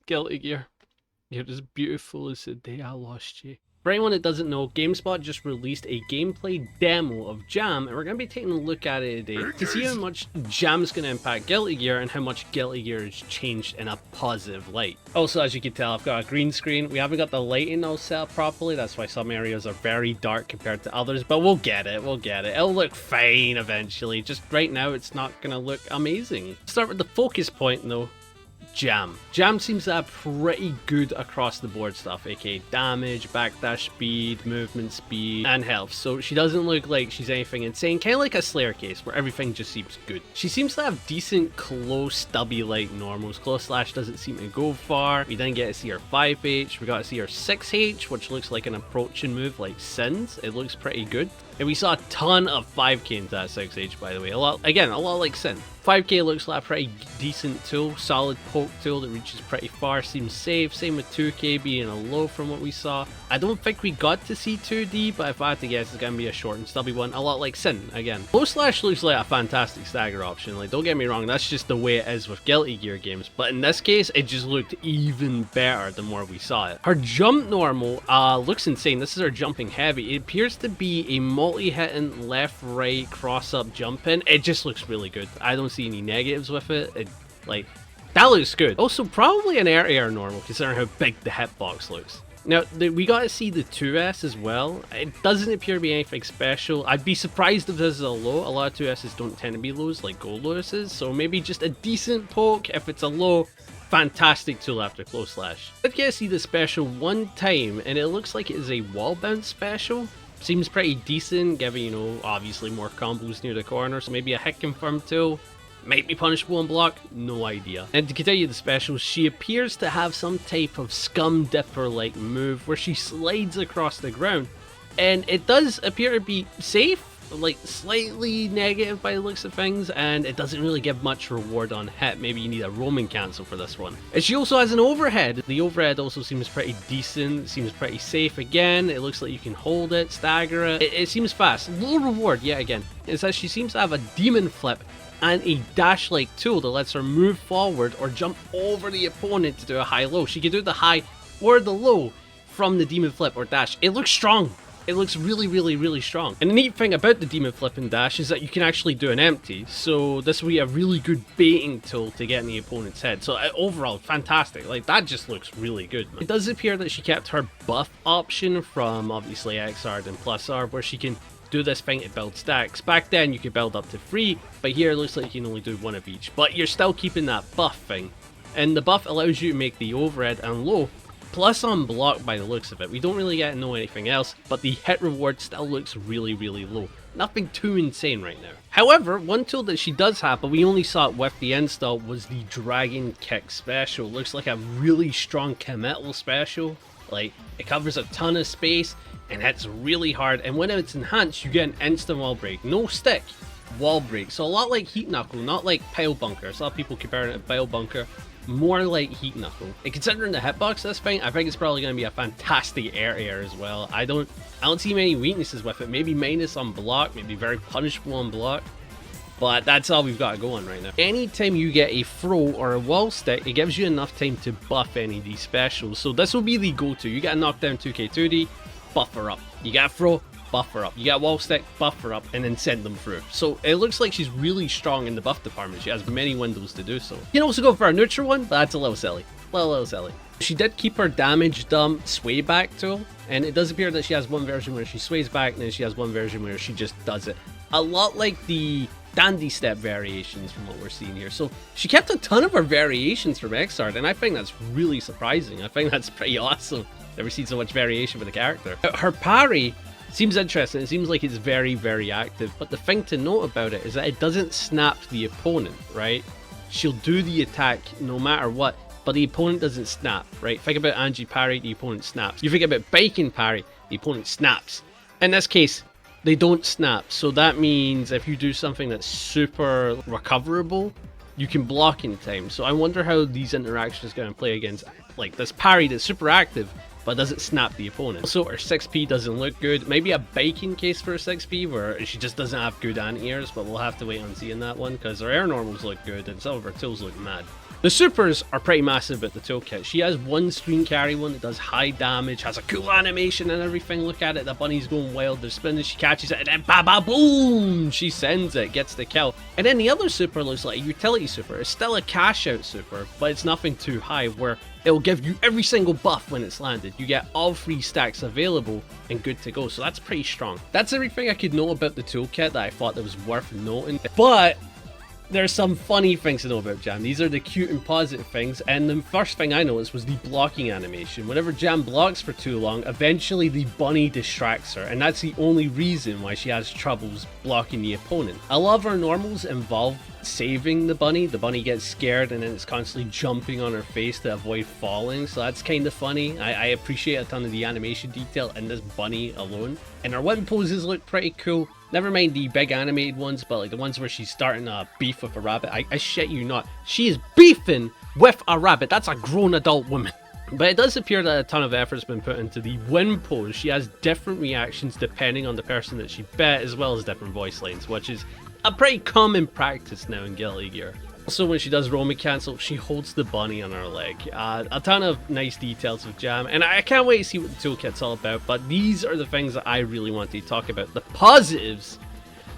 Guilty Gear, you're as beautiful as the day I lost you. For anyone that doesn't know, GameSpot just released a gameplay demo of Jam, and we're going to be taking a look at it today to see how much Jam's going to impact Guilty Gear and how much Guilty Gear has changed in a positive light. Also, as you can tell, I've got a green screen. We haven't got the lighting all set up properly. That's why some areas are very dark compared to others, but we'll get it. We'll get it. It'll look fine eventually. Just right now, it's not going to look amazing. Start with the focus point though. Jam. Jam seems to have pretty good across the board stuff, aka damage, backdash speed, movement speed, and health. So she doesn't look like she's anything insane, kind of like a Slayer case where everything just seems good. She seems to have decent close stubby like normals. Close slash doesn't seem to go far. We didn't get to see her 5H, we got to see her 6H, which looks like an approaching move like Sin's. It looks pretty good. And we saw a ton of 5k into that 6H, by the way. A lot like Sin. 5k looks like a pretty decent tool, solid poke tool that reaches pretty far, seems safe. Same with 2k being a low from what we saw. I don't think we got to see 2D, but if I had to guess, it's going to be a short and stubby one, a lot like Sin, again. Low slash looks like a fantastic stagger option, like don't get me wrong, that's just the way it is with Guilty Gear games, but in this case, it just looked even better the more we saw it. Her jump normal looks insane. This is her jumping heavy. It appears to be a multi-hitting left-right cross-up jumping. It just looks really good. I don't see any negatives with it. Like, that looks good. Also, probably an air normal considering how big the hitbox looks. Now, we got to see the 2S as well. It doesn't appear to be anything special. I'd be surprised if this is a low. A lot of 2Ss don't tend to be lows like Gold Lotuses, so maybe just a decent poke. If it's a low, fantastic tool after close slash. I did get to see the special one time, and it looks like it is a wall bounce special. Seems pretty decent, given, you know, obviously more combos near the corner, so maybe a hit confirm tool. Might be punishable on block, no idea. And to continue the specials, she appears to have some type of scum dipper like move where she slides across the ground. And it does appear to be safe, like slightly negative by the looks of things, and it doesn't really give much reward on hit. Maybe you need a roaming cancel for this one. And she also has an overhead. The overhead also seems pretty decent, seems pretty safe again. It looks like you can hold it, stagger it. It seems fast. Low reward yet again. It says she seems to have a demon flip and a dash-like tool that lets her move forward or jump over the opponent to do a high-low. She can do the high or the low from the demon flip or dash. It looks strong. It looks really strong. And the neat thing about the demon flip and dash is that you can actually do an empty. So this will be a really good baiting tool to get in the opponent's head. So overall, fantastic. Like, that just looks really good, man. It does appear that she kept her buff option from obviously XR and Plus R, where she can do this thing to build stacks. Back then you could build up to 3, but here it looks like you can only do 1 of each. But you're still keeping that buff thing. And the buff allows you to make the overhead and low plus on block by the looks of it. We don't really get to know anything else, but the hit reward still looks really low. Nothing too insane right now. However, one tool that she does have, but we only saw it with the install, was the Dragon Kick special. Looks like a really strong committal special. Like, it covers a ton of space and hits really hard, and when it's enhanced you get an instant wall break. No stick, wall break. So a lot like Heat Knuckle, not like Pile Bunker. So a lot of people comparing it to Pile Bunker. More like Heat Knuckle. And considering the hitbox this thing, I think it's probably going to be a fantastic air as well. I don't see many weaknesses with it. Maybe minus on block, maybe very punishable on block. But that's all we've got going right now. Anytime you get a throw or a wall stick, it gives you enough time to buff any of these specials. So this will be the go-to. You got to knock down 2k2D, buff her up. You got a throw, buff her up. You got wall stick, buff her up, and then send them through. So it looks like she's really strong in the buff department. She has many windows to do so. You can also go for a neutral one, but that's a little silly. Little silly. She did keep her damage dump sway back tool, and it does appear that she has one version where she sways back, and then she has one version where she just does it. A lot like the dandy step variations from what we're seeing here. So she kept a ton of her variations from Xrd, and I think that's really surprising. I think that's pretty awesome. Never seen so much variation with a character. Her parry seems interesting. It seems like it's very active, but the thing to note about it is that it doesn't snap the opponent, right? She'll do the attack no matter what, but the opponent doesn't snap, right? Think about Angie parry, the opponent snaps. You think about Bacon parry, the opponent snaps. In this case, they don't snap. So that means if you do something that's super recoverable, you can block in time. So I wonder how these interactions are going to play against like this parry that's super active, but doesn't snap the opponent. Also, her 6p doesn't look good. Maybe a baking case for her 6p where she just doesn't have good anti-airs, but we'll have to wait on seeing that one because her air normals look good and some of her tools look mad. The supers are pretty massive at the toolkit. She has one screen carry one that does high damage, has a cool animation and everything. Look at it, the bunny's going wild, they're spinning, she catches it, and then ba-ba-boom! She sends it, gets the kill. And then the other super looks like a utility super. It's still a cash out super, but it's nothing too high where it'll give you every single buff when it's landed. You get all 3 stacks available and good to go, so that's pretty strong. That's everything I could know about the toolkit that I thought that was worth noting. But there's some funny things to know about Jam. These are the cute and positive things, and the first thing I noticed was the blocking animation. Whenever Jam blocks for too long, eventually the bunny distracts her, and that's the only reason why she has troubles blocking the opponent. A lot of her normals involve saving the bunny. The bunny gets scared and then it's constantly jumping on her face to avoid falling, so that's kind of funny. I appreciate a ton of the animation detail in this bunny alone. And her weapon poses look pretty cool. Never mind the big animated ones, but like the ones where she's starting a beef with a rabbit. I shit you not. She is beefing with a rabbit. That's a grown adult woman. But it does appear that a ton of effort's been put into the win pose. She has different reactions depending on the person that she bet, as well as different voice lines, which is a pretty common practice now in Guilty Gear. Also, when she does roaming cancel, she holds the bunny on her leg. A ton of nice details of Jam, and I can't wait to see what the toolkit's all about, but these are the things that I really want to talk about. The positives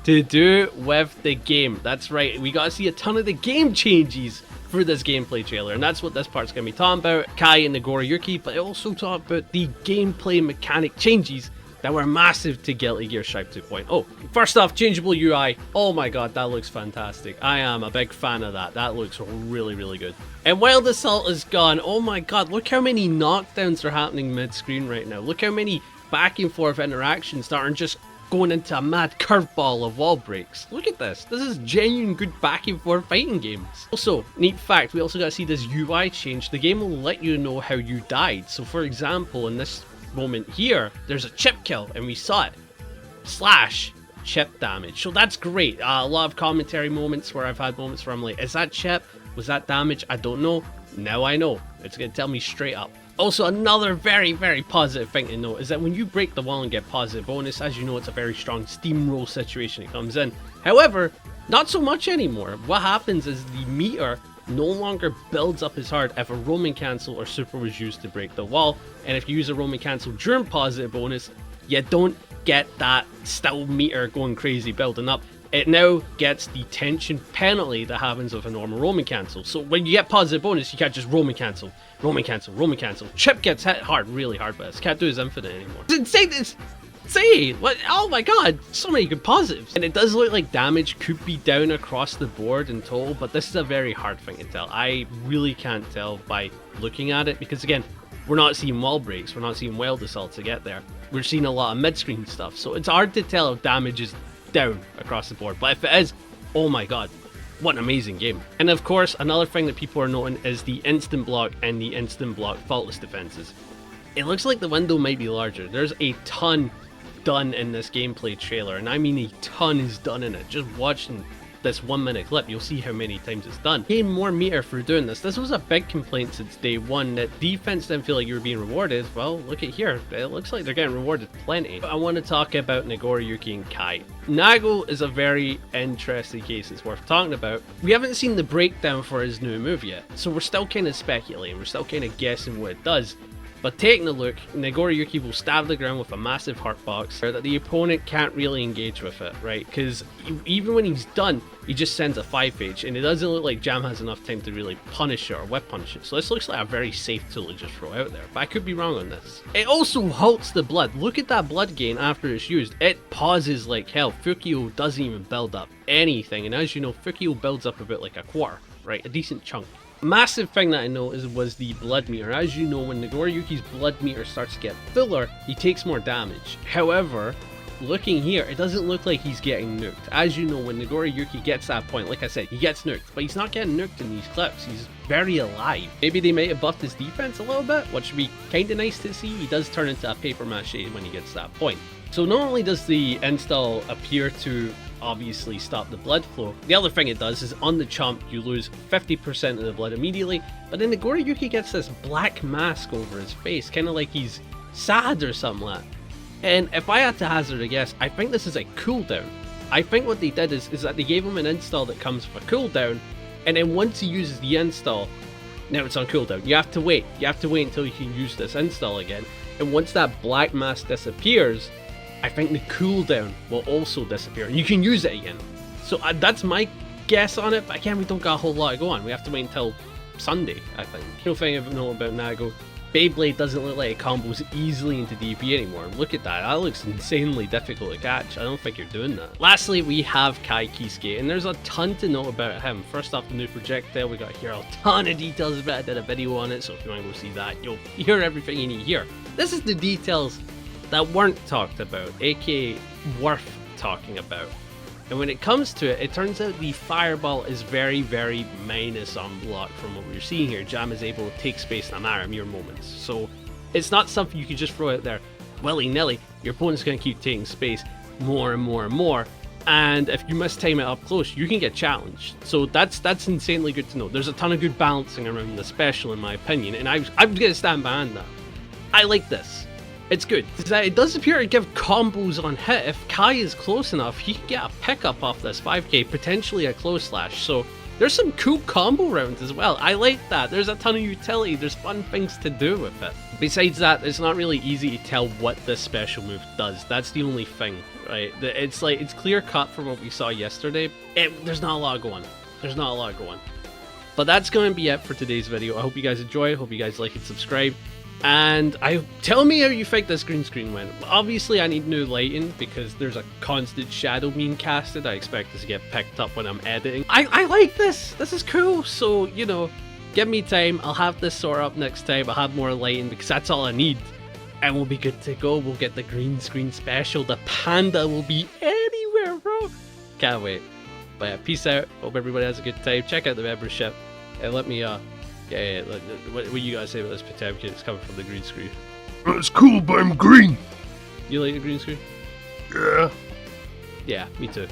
to do with the game. That's right, we got to see a ton of the game changes for this gameplay trailer, and that's what this part's going to be talking about. Kai and Nagoriyuki, but I also talk about the gameplay mechanic changes that were massive to GuiltyGearStrive 2.0. First off, changeable UI. Oh my god, that looks fantastic. I am a big fan of that. That looks really, really good. And while the assault is gone, oh my god, look how many knockdowns are happening mid-screen right now. Look how many back and forth interactions that aren't just going into a mad curveball of wall breaks. Look at this. This is genuine good back and forth fighting games. Also, neat fact, we also got to see this UI change. The game will let you know how you died. So for example, in this moment here, there's a chip kill and we saw it. Slash chip damage. So that's great. A lot of commentary moments where I've had moments where I'm like, is that chip? Was that damage? I don't know. Now I know. It's going to tell me straight up. Also, another very, very positive thing to note is that when you break the wall and get positive bonus, as you know, it's a very strong steamroll situation it comes in. However, not so much anymore. What happens is the meter no longer builds up as hard if a roaming cancel or super was used to break the wall, and if you use a roaming cancel during positive bonus, you don't get that still meter going crazy building up. It now gets the tension penalty that happens with a normal roaming cancel. So when you get positive bonus, you can't just roaming cancel, roaming cancel, roaming cancel. Chip gets hit hard, really hard, but it can't do his infinite anymore. It's insane. It's insane. What? Oh my god, so many good positives. And it does look like damage could be down across the board in total, but this is a very hard thing to tell. I really can't tell by looking at it because again, we're not seeing wall breaks, we're not seeing wild assault to get there. We're seeing a lot of mid-screen stuff, so it's hard to tell if damage is down across the board. But if it is, oh my god, what an amazing game. And of course, another thing that people are noting is the instant block and the instant block faultless defenses. It looks like the window might be larger. There's a ton done in this gameplay trailer, and I mean a ton is done in it. Just watching this 1 minute clip, you'll see how many times it's done. Gain more meter for doing this. This was a big complaint since day one, that defense didn't feel like you were being rewarded. Well, look at here. It looks like they're getting rewarded plenty. I want to talk about Nagoriyuki and Kai. Nago is a very interesting case it's worth talking about. We haven't seen the breakdown for his new move yet, so we're still kind of speculating. We're still kind of guessing what it does. But taking a look, Nagoriyuki will stab the ground with a massive heart box that the opponent can't really engage with it, right? Because even when he's done, he just sends a 5H, and it doesn't look like Jam has enough time to really punish it or whip punish it. So this looks like a very safe tool to just throw out there, but I could be wrong on this. It also halts the blood. Look at that blood gain after it's used. It pauses like hell. Fukio doesn't even build up anything, and as you know, Fukio builds up about like a quarter, right? A decent chunk. Massive thing that I noticed was the blood meter. As you know, when Nagoriyuki's blood meter starts to get fuller, he takes more damage. However, looking here, it doesn't look like he's getting nuked. As you know, when Nagoriyuki gets that point, like I said, he gets nuked, but he's not getting nuked in these clips. He's very alive. Maybe they might have buffed his defense a little bit, which would be kind of nice to see. He does turn into a paper mache when he gets to that point. So not only does the install appear to obviously stop the blood flow, the other thing it does is on the chomp you lose 50% of the blood immediately, but then Nagoriyuki gets this black mask over his face, kind of like he's sad or something like that. And if I had to hazard a guess, I think this is a cooldown. I think what they did is that they gave him an install that comes with a cooldown, and then once he uses the install, now it's on cooldown. You have to wait. You have to wait until you can use this install again. And once that black mask disappears, I think the cooldown will also disappear and you can use it again. So that's my guess on it, but again, we don't got a whole lot to go on. We have to wait until Sunday, I think. No thing I know about Nago. Beyblade doesn't look like it combos easily into DP anymore. Look at that, that looks insanely difficult to catch. I don't think you're doing that. Lastly, we have Kiske, and there's a ton to know about him. First off, the new projectile, we got here a ton of details about it. I did a video on it, so if you want to go see that, you'll hear everything you need to hear. This is the details that weren't talked about, aka worth talking about. And when it comes to it, it turns out the fireball is very, very minus on block from what we're seeing here. Jam is able to take space in a matter of mere moments. So it's not something you can just throw out there willy-nilly. Your opponent's going to keep taking space more and more and more. And if you mistime it up close, you can get challenged. So that's insanely good to know. There's a ton of good balancing around the special in my opinion. And I'm going to stand behind that. I like this. It's good. It does appear to give combos on hit. If Kai is close enough, he can get a pickup off this 5k, potentially a close slash. So there's some cool combo rounds as well. I like that. There's a ton of utility. There's fun things to do with it. Besides that, it's not really easy to tell what this special move does. That's the only thing, right? It's like, it's clear cut from what we saw yesterday. There's not a lot going on. There's not a lot going on. But that's going to be it for today's video. I hope you guys enjoy it. Hope you guys like and subscribe. And tell me how you think this green screen went. Obviously I need new lighting because there's a constant shadow being casted. I expect this to get picked up when I'm editing. I like this. This is cool. So, you know, give me time. I'll have this sort up next time. I'll have more lighting because that's all I need. And we'll be good to go. We'll get the green screen special. The Panda will be anywhere, bro. Can't wait. But yeah, peace out. Hope everybody has a good time. Check out the membership. And let me yeah, what you guys say about this Potemkin? It's coming from the green screen. It's cool, but I'm green. You like the green screen? Yeah. Yeah, me too.